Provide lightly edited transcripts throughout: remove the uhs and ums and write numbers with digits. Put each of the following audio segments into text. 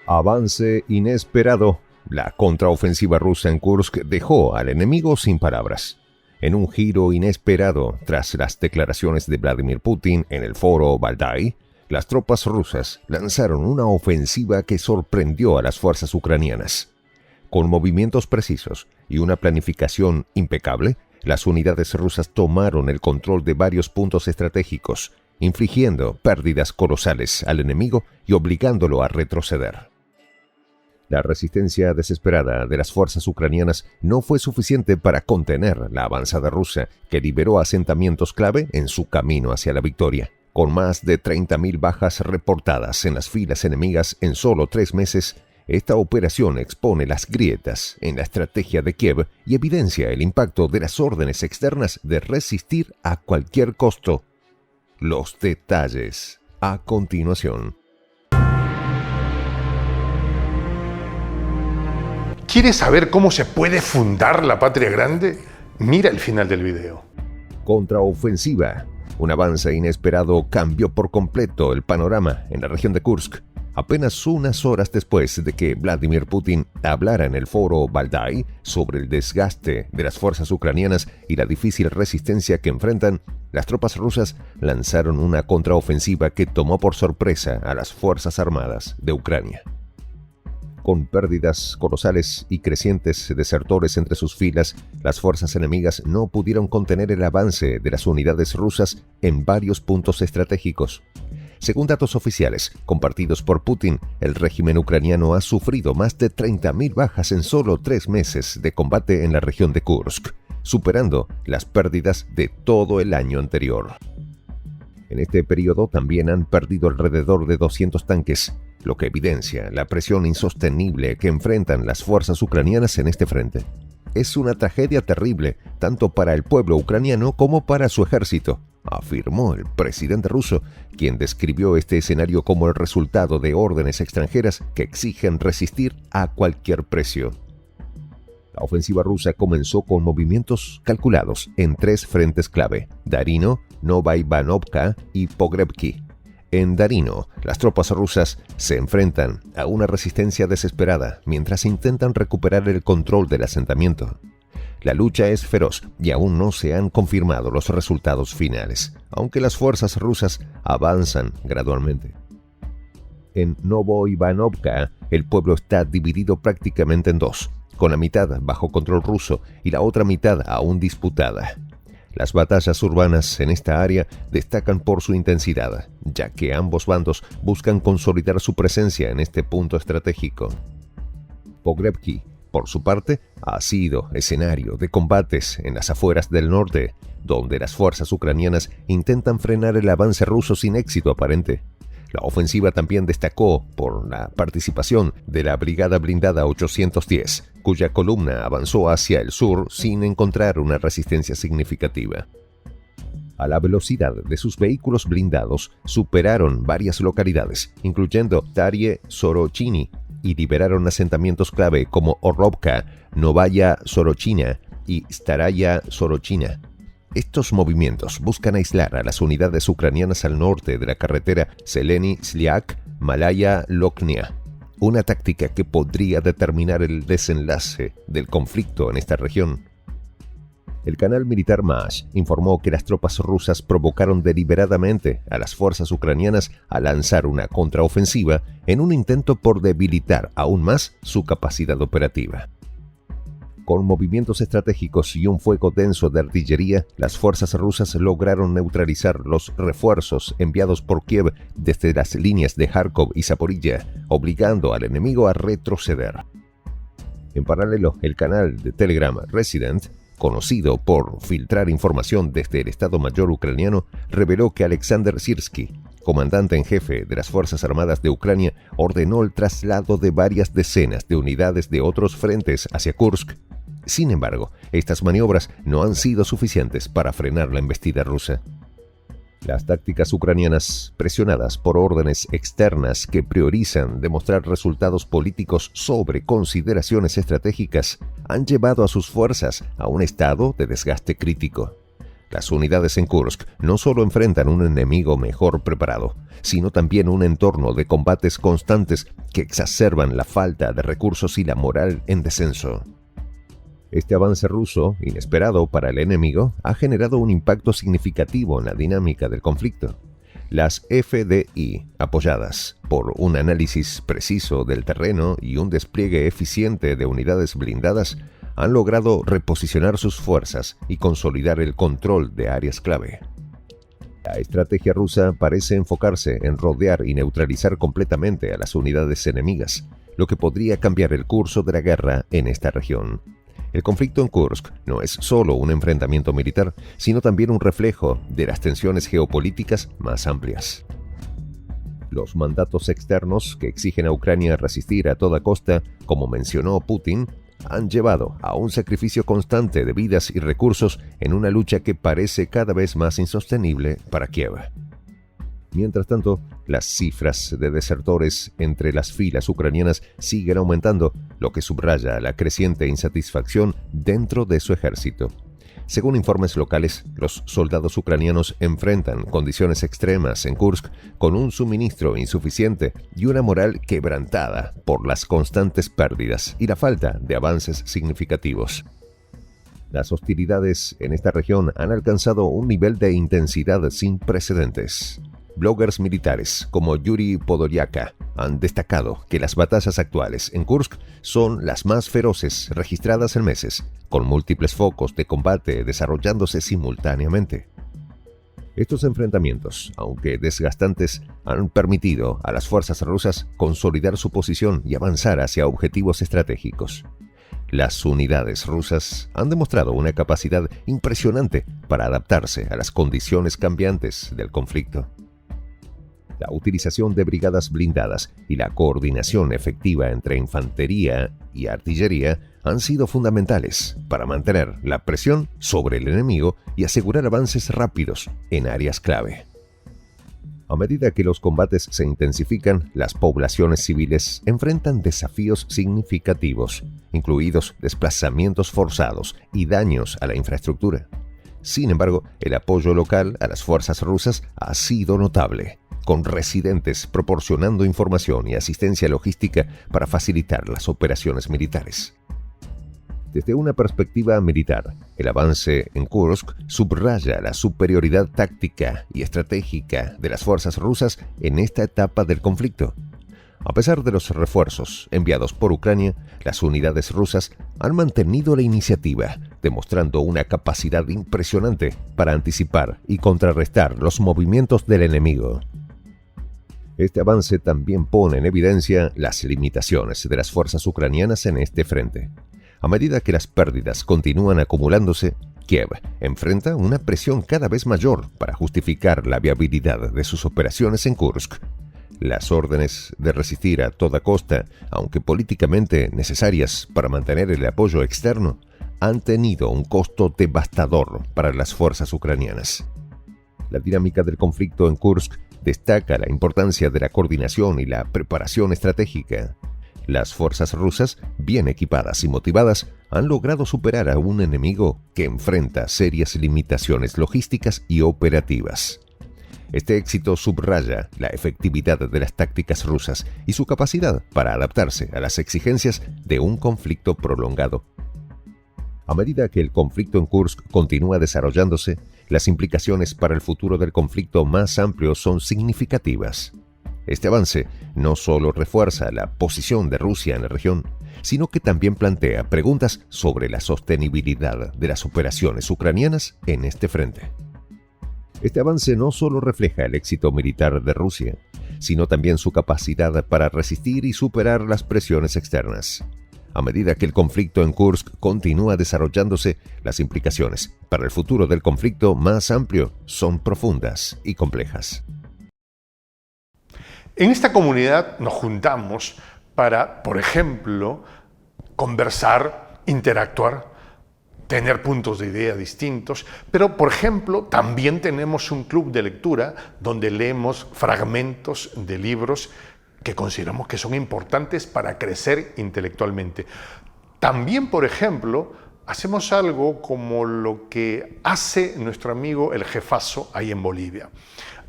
Avance inesperado. La contraofensiva rusa en Kursk dejó al enemigo sin palabras. En un giro inesperado, tras las declaraciones de Vladimir Putin en el foro Valdai, las tropas rusas lanzaron una ofensiva que sorprendió a las fuerzas ucranianas. Con movimientos precisos y una planificación impecable, las unidades rusas tomaron el control de varios puntos estratégicos, infligiendo pérdidas colosales al enemigo y obligándolo a retroceder. La resistencia desesperada de las fuerzas ucranianas no fue suficiente para contener la avanzada rusa, que liberó asentamientos clave en su camino hacia la victoria. Con más de 30.000 bajas reportadas en las filas enemigas en solo 3 meses, esta operación expone las grietas en la estrategia de Kiev y evidencia el impacto de las órdenes externas de resistir a cualquier costo. Los detalles a continuación. ¿Quieres saber cómo se puede fundar la patria grande? Mira el final del video. Contraofensiva. Un avance inesperado cambió por completo el panorama en la región de Kursk. Apenas unas horas después de que Vladimir Putin hablara en el foro Valdai sobre el desgaste de las fuerzas ucranianas y la difícil resistencia que enfrentan, las tropas rusas lanzaron una contraofensiva que tomó por sorpresa a las Fuerzas Armadas de Ucrania. Con pérdidas colosales y crecientes desertores entre sus filas, las fuerzas enemigas no pudieron contener el avance de las unidades rusas en varios puntos estratégicos. Según datos oficiales compartidos por Putin, el régimen ucraniano ha sufrido más de 30.000 bajas en solo 3 meses de combate en la región de Kursk, superando las pérdidas de todo el año anterior. En este periodo también han perdido alrededor de 200 tanques, lo que evidencia la presión insostenible que enfrentan las fuerzas ucranianas en este frente. Es una tragedia terrible, tanto para el pueblo ucraniano como para su ejército, afirmó el presidente ruso, quien describió este escenario como el resultado de órdenes extranjeras que exigen resistir a cualquier precio. La ofensiva rusa comenzó con movimientos calculados en 3 frentes clave: Darino, Novaya Ivanovka y Pogrebki. En Darino, las tropas rusas se enfrentan a una resistencia desesperada mientras intentan recuperar el control del asentamiento. La lucha es feroz y aún no se han confirmado los resultados finales, aunque las fuerzas rusas avanzan gradualmente. En Novoivanovka, el pueblo está dividido prácticamente en 2, con la mitad bajo control ruso y la otra mitad aún disputada. Las batallas urbanas en esta área destacan por su intensidad, ya que ambos bandos buscan consolidar su presencia en este punto estratégico. Pogrebki, por su parte, ha sido escenario de combates en las afueras del norte, donde las fuerzas ucranianas intentan frenar el avance ruso sin éxito aparente. La ofensiva también destacó por la participación de la Brigada Blindada 810, cuya columna avanzó hacia el sur sin encontrar una resistencia significativa. A la velocidad de sus vehículos blindados, superaron varias localidades, incluyendo Tarie Sorochini, y liberaron asentamientos clave como Orlovka, Novaya Sorochina y Staraya Sorochina. Estos movimientos buscan aislar a las unidades ucranianas al norte de la carretera Seleny-Sliak-Malaya-Loknia, una táctica que podría determinar el desenlace del conflicto en esta región. El canal militar Mash informó que las tropas rusas provocaron deliberadamente a las fuerzas ucranianas a lanzar una contraofensiva en un intento por debilitar aún más su capacidad operativa. Con movimientos estratégicos y un fuego denso de artillería, las fuerzas rusas lograron neutralizar los refuerzos enviados por Kiev desde las líneas de Kharkov y Zaporilla, obligando al enemigo a retroceder. En paralelo, el canal de Telegram Resident, conocido por filtrar información desde el Estado Mayor ucraniano, reveló que Alexander Sirski, comandante en jefe de las Fuerzas Armadas de Ucrania, ordenó el traslado de varias decenas de unidades de otros frentes hacia Kursk. Sin embargo, estas maniobras no han sido suficientes para frenar la embestida rusa. Las tácticas ucranianas, presionadas por órdenes externas que priorizan demostrar resultados políticos sobre consideraciones estratégicas, han llevado a sus fuerzas a un estado de desgaste crítico. Las unidades en Kursk no solo enfrentan un enemigo mejor preparado, sino también un entorno de combates constantes que exacerban la falta de recursos y la moral en descenso. Este avance ruso, inesperado para el enemigo, ha generado un impacto significativo en la dinámica del conflicto. Las FDI, apoyadas por un análisis preciso del terreno y un despliegue eficiente de unidades blindadas, han logrado reposicionar sus fuerzas y consolidar el control de áreas clave. La estrategia rusa parece enfocarse en rodear y neutralizar completamente a las unidades enemigas, lo que podría cambiar el curso de la guerra en esta región. El conflicto en Kursk no es solo un enfrentamiento militar, sino también un reflejo de las tensiones geopolíticas más amplias. Los mandatos externos que exigen a Ucrania resistir a toda costa, como mencionó Putin, han llevado a un sacrificio constante de vidas y recursos en una lucha que parece cada vez más insostenible para Kiev. Mientras tanto, las cifras de desertores entre las filas ucranianas siguen aumentando, lo que subraya la creciente insatisfacción dentro de su ejército. Según informes locales, los soldados ucranianos enfrentan condiciones extremas en Kursk con un suministro insuficiente y una moral quebrantada por las constantes pérdidas y la falta de avances significativos. Las hostilidades en esta región han alcanzado un nivel de intensidad sin precedentes. Bloggers militares como Yuri Podolyaka han destacado que las batallas actuales en Kursk son las más feroces registradas en meses, con múltiples focos de combate desarrollándose simultáneamente. Estos enfrentamientos, aunque desgastantes, han permitido a las fuerzas rusas consolidar su posición y avanzar hacia objetivos estratégicos. Las unidades rusas han demostrado una capacidad impresionante para adaptarse a las condiciones cambiantes del conflicto. La utilización de brigadas blindadas y la coordinación efectiva entre infantería y artillería han sido fundamentales para mantener la presión sobre el enemigo y asegurar avances rápidos en áreas clave. A medida que los combates se intensifican, las poblaciones civiles enfrentan desafíos significativos, incluidos desplazamientos forzados y daños a la infraestructura. Sin embargo, el apoyo local a las fuerzas rusas ha sido notable, con residentes proporcionando información y asistencia logística para facilitar las operaciones militares. Desde una perspectiva militar, el avance en Kursk subraya la superioridad táctica y estratégica de las fuerzas rusas en esta etapa del conflicto. A pesar de los refuerzos enviados por Ucrania, las unidades rusas han mantenido la iniciativa, demostrando una capacidad impresionante para anticipar y contrarrestar los movimientos del enemigo. Este avance también pone en evidencia las limitaciones de las fuerzas ucranianas en este frente. A medida que las pérdidas continúan acumulándose, Kiev enfrenta una presión cada vez mayor para justificar la viabilidad de sus operaciones en Kursk. Las órdenes de resistir a toda costa, aunque políticamente necesarias para mantener el apoyo externo, han tenido un costo devastador para las fuerzas ucranianas. La dinámica del conflicto en Kursk destaca la importancia de la coordinación y la preparación estratégica. Las fuerzas rusas, bien equipadas y motivadas, han logrado superar a un enemigo que enfrenta serias limitaciones logísticas y operativas. Este éxito subraya la efectividad de las tácticas rusas y su capacidad para adaptarse a las exigencias de un conflicto prolongado. A medida que el conflicto en Kursk continúa desarrollándose, las implicaciones para el futuro del conflicto más amplio son significativas. Este avance no solo refuerza la posición de Rusia en la región, sino que también plantea preguntas sobre la sostenibilidad de las operaciones ucranianas en este frente. Este avance no solo refleja el éxito militar de Rusia, sino también su capacidad para resistir y superar las presiones externas. A medida que el conflicto en Kursk continúa desarrollándose, las implicaciones para el futuro del conflicto más amplio son profundas y complejas. En esta comunidad nos juntamos para, por ejemplo, conversar, interactuar, tener puntos de idea distintos, pero, por ejemplo, también tenemos un club de lectura donde leemos fragmentos de libros que consideramos que son importantes para crecer intelectualmente. También, por ejemplo, hacemos algo como lo que hace nuestro amigo el jefazo ahí en Bolivia.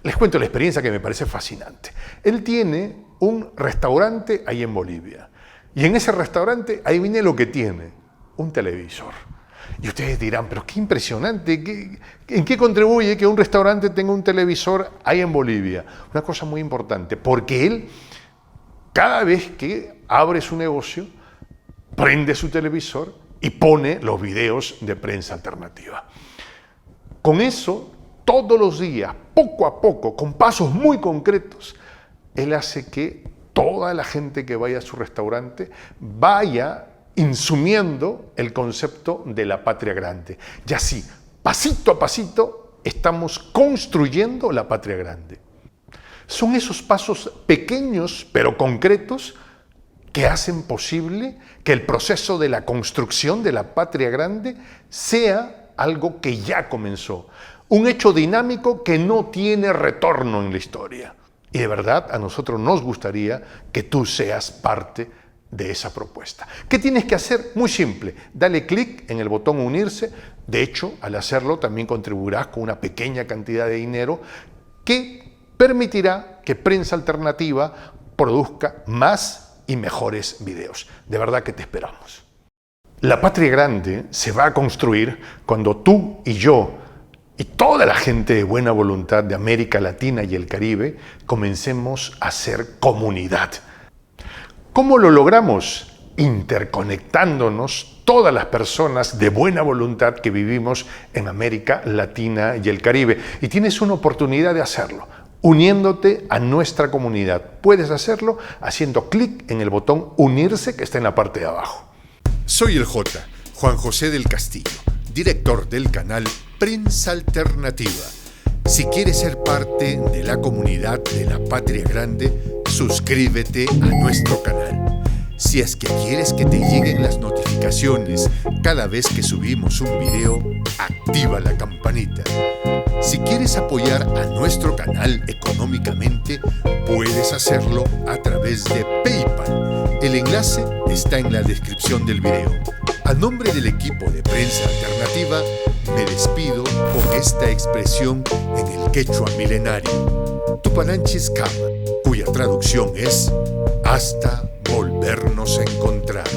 Les cuento la experiencia que me parece fascinante. Él tiene un restaurante ahí en Bolivia. Y en ese restaurante, adivine lo que tiene, un televisor. Y ustedes dirán, pero qué impresionante, ¿en qué contribuye que un restaurante tenga un televisor ahí en Bolivia? Una cosa muy importante, porque él, cada vez que abre su negocio, prende su televisor y pone los videos de prensa alternativa. Con eso, todos los días, poco a poco, con pasos muy concretos, él hace que toda la gente que vaya a su restaurante vaya insumiendo el concepto de la patria grande. Y así, pasito a pasito, estamos construyendo la patria grande. Son esos pasos pequeños pero concretos que hacen posible que el proceso de la construcción de la patria grande sea algo que ya comenzó. Un hecho dinámico que no tiene retorno en la historia. Y de verdad, a nosotros nos gustaría que tú seas parte de esa propuesta. ¿Qué tienes que hacer? Muy simple. Dale clic en el botón unirse. De hecho, al hacerlo también contribuirás con una pequeña cantidad de dinero que permitirá que Prensa Alternativa produzca más y mejores videos. De verdad que te esperamos. La patria grande se va a construir cuando tú y yo y toda la gente de buena voluntad de América Latina y el Caribe comencemos a ser comunidad. ¿Cómo lo logramos? Interconectándonos todas las personas de buena voluntad que vivimos en América Latina y el Caribe. Y tienes una oportunidad de hacerlo, uniéndote a nuestra comunidad. Puedes hacerlo haciendo clic en el botón unirse que está en la parte de abajo. Soy el J, Juan José del Castillo, director del canal Prensa Alternativa. Si quieres ser parte de la comunidad de la Patria Grande, suscríbete a nuestro canal. Si es que quieres que te lleguen las notificaciones cada vez que subimos un video, activa la campanita. Si quieres apoyar a nuestro canal económicamente, puedes hacerlo a través de PayPal. El enlace está en la descripción del video. A nombre del equipo de Prensa Alternativa, me despido con esta expresión en el quechua milenario, Tupananchis Kama, cuya traducción es hasta volvernos a encontrar.